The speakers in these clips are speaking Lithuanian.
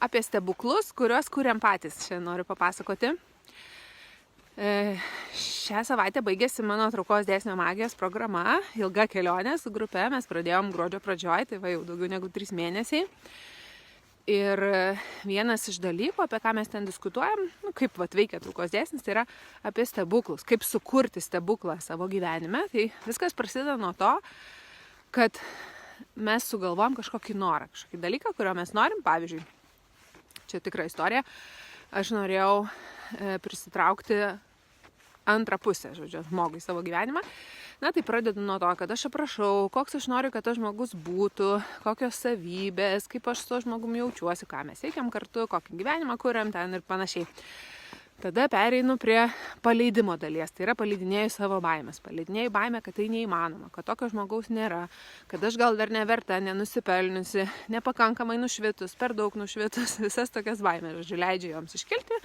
apie stebuklus, kuriuos kuriam patys. Šiandien noriu papasakoti. Šią savaitę baigėsi mano traukos dėsnio magijos programa, ilga kelionė su grupe, mes pradėjom gruodžio pradžioj, tai va jau daugiau negu 3 mėnesiai. Ir vienas iš dalykų, apie ką mes ten diskutuojam, kaip veikia traukos dėsnis, tai yra apie stebuklus, kaip sukurti stebuklą savo gyvenime. Tai viskas prasideda nuo to, kad mes sugalvojam kažkokį norą, kažkokį dalyką, kurio mes norim. Pavyzdžiui, čia tikra istorija, aš norėjau prisitraukti antrą pusę, žmogui savo gyvenimą. Na, tai pradedu nuo to, kad aš aprašau, koks aš noriu, kad tas žmogus būtų, kokios savybės, kaip aš su to žmogum jaučiuosi, ką mes veikiam kartu, kokį gyvenimą kuriam ten ir panašiai. Tada pereinu prie paleidimo dalies, tai yra paleidinėju savo baimės. Paleidinėju baimę, kad tai neįmanoma, kad tokio žmogaus nėra, kad aš gal dar neverta, nenusipelniusi, nepakankamai nušvitus, per daug nušvitus, visas tokias baimės, leidžiu joms iškilti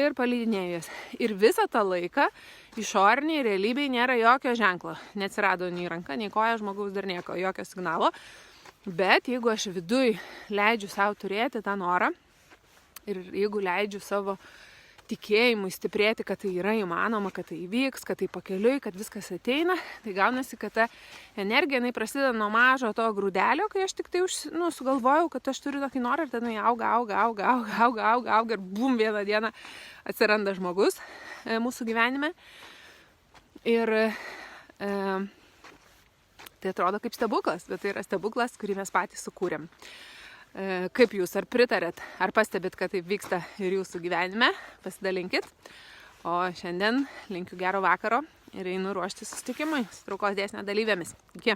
ir paleidinėju jas. Ir visą tą laiką išoriniai realybėj nėra jokio ženklo, neatsirado nei ranka, nei koja žmogaus, dar nieko, jokio signalo. Bet jeigu aš viduj leidžiu savo turėti tą norą ir jeigu leidžiu savo tikėjimui stiprėti, kad tai yra įmanoma, kad tai įvyks, kad tai pakeliui, kad viskas ateina, tai gaunasi, kad ta energija, jinai prasideda nuo mažo to grūdelio, kai aš tik tai sugalvojau, kad aš turiu tokį norą ir tada auga ir bum, vieną dieną atsiranda žmogus mūsų gyvenime. Ir tai atrodo kaip stebuklas, bet tai yra stebuklas, kurį mes patys sukūrėm. Kaip jūs, ar pritarėt, ar pastebit, kad taip vyksta ir jūsų gyvenime, pasidalinkit. O šiandien linkiu gero vakaro ir einu ruoštis susitikimui su traukos dėsnio dalyvėmis. Iki.